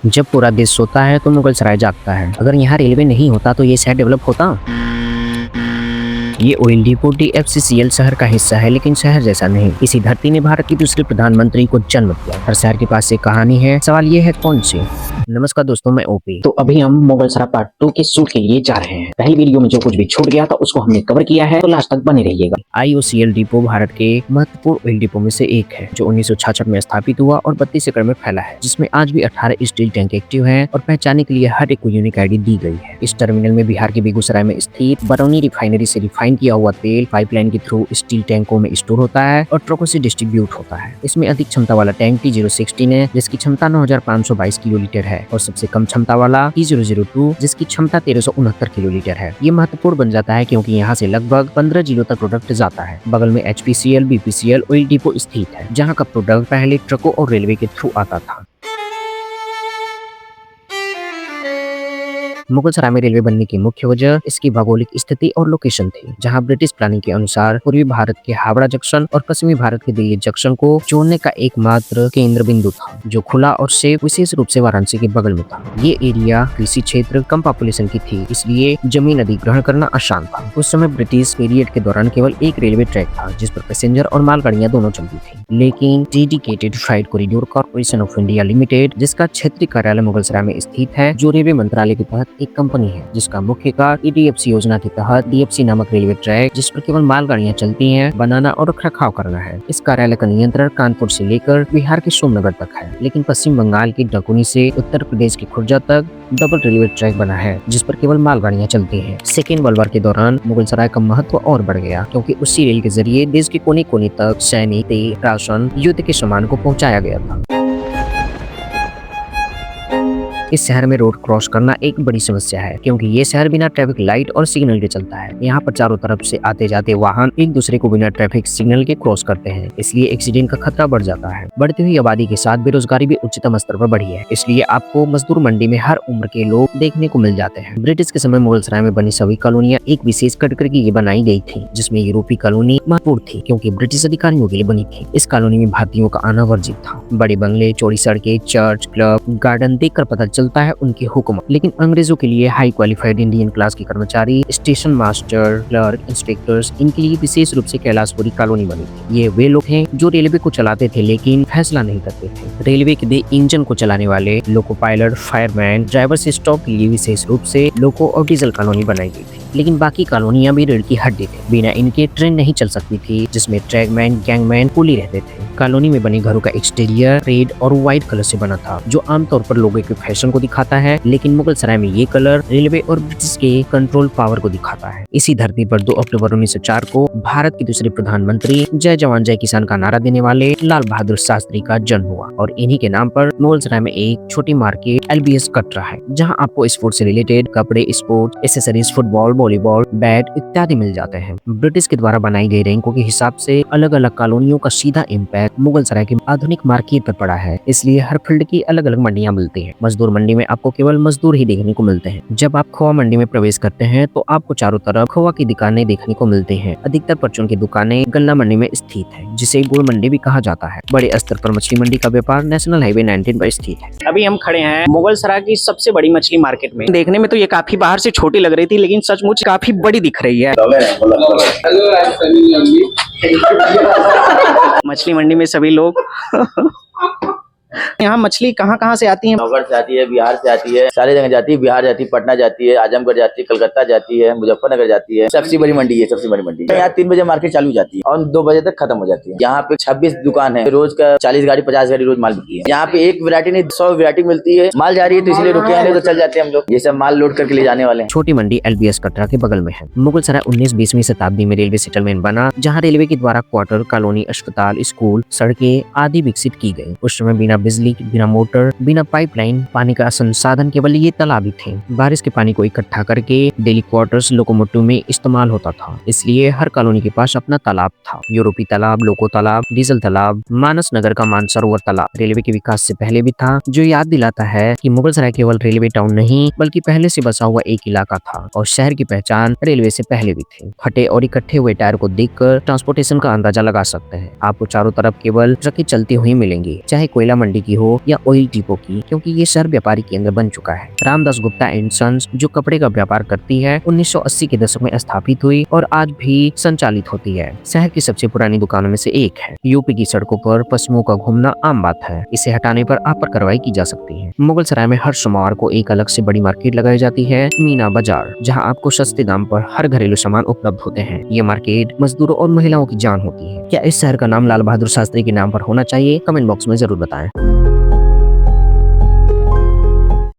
जब पूरा देश सोता है तो मुगल सराय जागता है। अगर यहाँ रेलवे नहीं होता तो ये शहर डेवलप होता। ये ऑयल डिपो DFCCL शहर का हिस्सा है, लेकिन शहर जैसा नहीं। इसी धरती ने भारत के दूसरे प्रधानमंत्री को जन्म दिया। हर शहर के पास एक कहानी है। सवाल ये है कौन सी। नमस्कार दोस्तों, मैं ओपी। तो अभी हम मुगल सराय पार्ट 2 के शूट के लिए जा रहे हैं। पहली वीडियो में जो कुछ भी छूट गया था उसको हमने कवर किया है, तो लास्ट तक बने रहिएगा। IOCL डिपो भारत के महत्वपूर्ण ऑयल डिपो में से एक है, जो 1966 में स्थापित हुआ और 32 एकड़ में फैला है, जिसमें आज भी 18 स्टील टैंक एक्टिव हैं और पहचानने के लिए हर एक को यूनिक ID दी गई है। इस टर्मिनल में बिहार के बेगूसराय में स्थित बरौनी रिफाइनरी से रिफाइन किया हुआ तेल पाइपलाइन के थ्रू स्टील टैंकों में स्टोर होता है और ट्रकों से डिस्ट्रीब्यूट होता है। इसमें अधिक क्षमता वाला टैंक T016 है, जिसकी क्षमता 9522 किलोलीटर है, और सबसे कम क्षमता वाला T002 जिसकी क्षमता 1369 किलोलीटर है। ये महत्वपूर्ण बन जाता है क्योंकि यहाँ से लगभग 15 जिलों तक प्रोडक्ट जाता है। बगल में HPCL BPCL ऑयल डिपो स्थित है, जहाँ का प्रोडक्ट पहले ट्रकों और रेलवे के थ्रू आता था। मुगल सराय में रेलवे बनने की मुख्य वजह इसकी भौगोलिक स्थिति और लोकेशन थी, जहां ब्रिटिश प्लानिंग के अनुसार पूर्वी भारत के हावड़ा जंक्शन और पश्चिमी भारत के दिल्ली जंक्शन को जोड़ने का एकमात्र केंद्र बिंदु था, जो खुला और सेफ विशेष रूप से वाराणसी के बगल में था। ये एरिया कृषि क्षेत्र, कम पॉपुलेशन की थी, इसलिए जमीन अधिग्रहण करना आसान था। उस समय ब्रिटिश पीरियड के दौरान केवल एक रेलवे ट्रैक था, जिस पर पैसेंजर और मालगाड़ियां दोनों चलती थी। लेकिन dedicated freight corridor corporation of India limited, जिसका क्षेत्रीय कार्यालय मुगल सराय में स्थित है, जो रेलवे मंत्रालय के तहत एक कंपनी है, जिसका मुख्य कार्य DFC योजना के तहत DFC नामक रेलवे ट्रैक, जिस पर केवल मालगाड़ियां चलती हैं, बनाना और रखरखाव करना है। इस कार्यालय का नियंत्रण कानपुर से लेकर बिहार के सोमनगर तक है, लेकिन पश्चिम बंगाल की डकुनी से उत्तर प्रदेश की खुर्जा तक डबल रेलवे ट्रैक बना है, जिस पर केवल मालगाड़ियां चलती हैं। सेकेंड वर्ल्ड वॉर के दौरान मुगल सराय का महत्व और बढ़ गया, क्योंकि उसी रेल के जरिए देश के कोने कोने तक सैनिक, तेल, राशन, युद्ध के सामान को पहुंचाया गया था। इस शहर में रोड क्रॉस करना एक बड़ी समस्या है, क्योंकि ये शहर बिना ट्रैफिक लाइट और सिग्नल के चलता है। यहाँ पर चारों तरफ से आते जाते वाहन एक दूसरे को बिना ट्रैफिक सिग्नल के क्रॉस करते हैं, इसलिए एक्सीडेंट का खतरा बढ़ जाता है। बढ़ती हुई आबादी के साथ बेरोजगारी भी उच्चतम स्तर पर बढ़ी है, इसलिए आपको मजदूर मंडी में हर उम्र के लोग देखने को मिल जाते हैं। ब्रिटिश के समय मुगल सराय में बनी सभी कॉलोनियां एक विशेष कट करके बनाई गई थी, जिसमें यूरोपीय कॉलोनी महत्वपूर्ण थी, क्योंकि ब्रिटिश अधिकारियों के लिए बनी थी। इस कॉलोनी में भारतीयों का आना वर्जित था। बड़े बंगले, चौड़ी सड़कें, चर्च, क्लब, गार्डन देखकर पता चलता है उनकी हुकूमत। लेकिन अंग्रेजों के लिए हाई क्वालिफाइड इंडियन क्लास के कर्मचारी, स्टेशन मास्टर, क्लर्क, इंस्पेक्टर्स, इनके लिए विशेष रूप से कैलाशपुरी कॉलोनी बनी थी। ये वे लोग हैं जो रेलवे को चलाते थे, लेकिन फैसला नहीं करते थे। रेलवे के इंजन को चलाने वाले लोको पायलट, फायरमैन, ड्राइवर से स्टॉप के लिए विशेष रूप से लोको और डीजल कॉलोनी बनाई गई थी। लेकिन बाकी कॉलोनियां भी रेल की हड्डी थी, बिना इनके ट्रेन नहीं चल सकती थी, जिसमें ट्रैकमैन, गैंगमैन, कुली रहते थे। कॉलोनी में बने घरों का एक्सटीरियर रेड और व्हाइट कलर से बना था, जो आमतौर पर लोगों के फैशन को दिखाता है, लेकिन मुगल सराय में ये कलर रेलवे और ब्रिटिश के कंट्रोल पावर को दिखाता है। इसी धरती पर 2 अक्टूबर 1904 को भारत के दूसरे प्रधानमंत्री जय जवान जय किसान का नारा देने वाले लाल बहादुर शास्त्री का जन्म हुआ, और इन्हीं के नाम पर मुगल सराय में एक छोटी मार्केट LBS कटरा है, जहाँ आपको स्पोर्ट्स से रिलेटेड कपड़े, sports accessories, football, volleyball, bat इत्यादि मिल जाते हैं। ब्रिटिश के द्वारा बनाई गई रैंकों के हिसाब से अलग अलग कॉलोनियों का सीधा इम्पैक्ट मुगल सराय की आधुनिक मार्केट पर पड़ा है, इसलिए हर फील्ड की अलग अलग मंडियां मिलती हैं। मजदूर मंडी में आपको केवल मजदूर ही देखने को मिलते हैं। जब आप खोआ मंडी में प्रवेश करते हैं तो आपको चारों तरफ खोआ की दुकानें देखने को मिलती हैं। अधिकतर परचून की दुकानें गन्ना मंडी में स्थित है, जिसे गुड़ मंडी भी कहा जाता है। बड़े स्तर पर मछली मंडी का व्यापार नेशनल हाईवे 19 पर स्थित है। अभी हम खड़े हैं मुगल सराय की सबसे बड़ी मछली मार्केट में। देखने में तो ये काफी बाहर से छोटी लग रही थी, लेकिन सचमुच काफी बड़ी दिख रही है। मछली मंडी में सभी लोग यहाँ मछली कहाँ कहाँ से आती है? नौगढ़ से आती है, बिहार से आती है, सारी जगह जाती है। बिहार जाती है, पटना जाती है, आजमगढ़ जाती है, कलकत्ता जाती है, मुजफ्फरनगर जाती है। सबसे बड़ी मंडी है, सबसे बड़ी मंडी। यहाँ 3 बजे मार्केट चालू जाती है और 2 बजे तक खत्म हो जाती है। यहाँ पे 26 दुकान है, रोज का 40 गाड़ी 50 गाड़ी रोज माल बिकती है। यहाँ पे एक वैरायटी नहीं 100 वैरायटी मिलती है। माल जा रही है तो इसलिए रुके हैं, नहीं तो चल जाते हैं हम लोग। ये सब माल लोड करके ले जाने वाले हैं। छोटी मंडी LBS कटरा के बगल में है। मुगल सराय 19-20वीं शताब्दी में रेलवे सेटलमेंट बना, जहाँ रेलवे के द्वारा क्वार्टर, कॉलोनी, अस्पताल, स्कूल, सड़कें आदि विकसित की गई। उस समय बिना बिजली, बिना मोटर, बिना पाइपलाइन, पानी का संसाधन केवल ये तालाब ही थे। बारिश के पानी को इकट्ठा करके डेली क्वार्टर्स, लोकोमोटिव में इस्तेमाल होता था, इसलिए हर कॉलोनी के पास अपना तालाब था। यूरोपीय तालाब, लोको तालाब, डीजल तालाब, मानस नगर का मानसरोवर तालाब रेलवे के विकास से पहले भी था, जो याद दिलाता है कि मुगल सराय केवल रेलवे टाउन नहीं, बल्कि पहले से बसा हुआ एक इलाका था, और शहर की पहचान रेलवे से पहले भी थी। फटे और इकट्ठे हुए टायर को देखकर ट्रांसपोर्टेशन का अंदाजा लगा सकते हैं। आपको चारों तरफ केवल ट्रकें चलती हुई मिलेंगी, चाहे कोयला मंडी फैक्ट्री की हो या ऑयल डिपो की, क्योंकि ये शहर व्यापारी केंद्र बन चुका है। रामदास गुप्ता एंड सन्स जो कपड़े का व्यापार करती है 1980 के दशक में स्थापित हुई और आज भी संचालित होती है। शहर की सबसे पुरानी दुकानों में से एक है। यूपी की सड़कों पर पशुओं का घूमना आम बात है। इसे हटाने पर आप पर कार्रवाई की जा सकती है। मुगल सराय में हर सोमवार को एक अलग से बड़ी मार्केट लगाई जाती है, मीना बाजार, जहां आपको सस्ते दाम पर हर घरेलू सामान उपलब्ध होते हैं। ये मार्केट मजदूरों और महिलाओं की जान होती है। क्या इस शहर का नाम लाल बहादुर शास्त्री के नाम पर होना चाहिए? कमेंट बॉक्स में जरूर बताएं।